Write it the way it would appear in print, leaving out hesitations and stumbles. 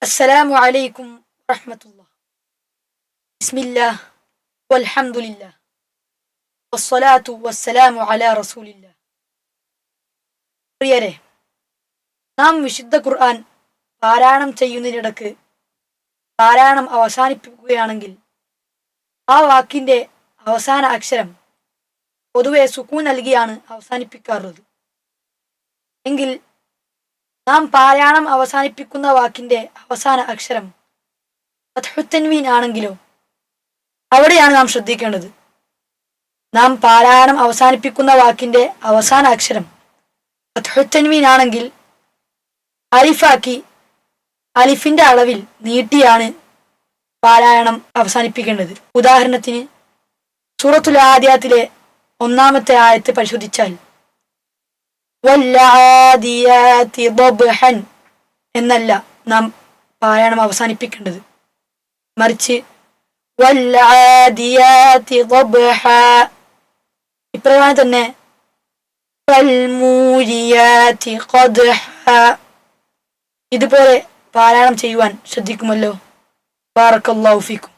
അസ്സലാമു അലൈക്കും വറഹ്മത്തുള്ളാഹി. ബിസ്മില്ലാഹ് വൽഹംദുലില്ലാഹ് വസ്സലാത്തു വസ്സലാമു അലാ റസൂലില്ലാഹ്. പ്രിയരെ, നാം വിശുദ്ധ ഖുർആൻ പാരായണം ചെയ്യുന്നതിനിടക്ക് പാരായണം അവസാനിപ്പിക്കുകയാണെങ്കിൽ ആ വാക്കിൻ്റെ അവസാന അക്ഷരം പൊതുവെ സുക്കൂൻ നൽകിയാണ് അവസാനിപ്പിക്കാറുള്ളത്. എങ്കിൽ നാം പാരായണം അവസാനിപ്പിക്കുന്ന വാക്കിൻ്റെ അവസാന അക്ഷരം ഫത്ഹുത്തൻവീൻ ആണെങ്കിലോ അവിടെയാണ് നാം ശ്രദ്ധിക്കേണ്ടത്. നാം പാരായണം അവസാനിപ്പിക്കുന്ന വാക്കിൻ്റെ അവസാന അക്ഷരം ഫത്ഹുത്തൻവീൻ ആണെങ്കിൽ അലിഫാക്കി അലിഫിൻ്റെ അളവിൽ നീട്ടിയാണ് പാരായണം അവസാനിപ്പിക്കേണ്ടത്. ഉദാഹരണത്തിന് സൂറത്തുൽ ആദിയാത്തിലെ 1-ാമത്തെ ആയത്ത് പരിശോധിച്ചാൽ വല്ലആദിയാതി ദബ്ഹൻ എന്നല്ല നാം പാരായണം അവസാനിപ്പിക്കേണ്ടത്, മറിച്ച് വല്ലആദിയാതി ദബ്ഹ. ഇപ്രകാരം തന്നെ വൽമൂരിയാതി ഖദ്ഹ. ഇതുപോലെ പാരായണം ചെയ്യുവാൻ ശ്രദ്ധിക്കുമല്ലോ. ബാറക്കല്ലാഹു ഫീക്കും.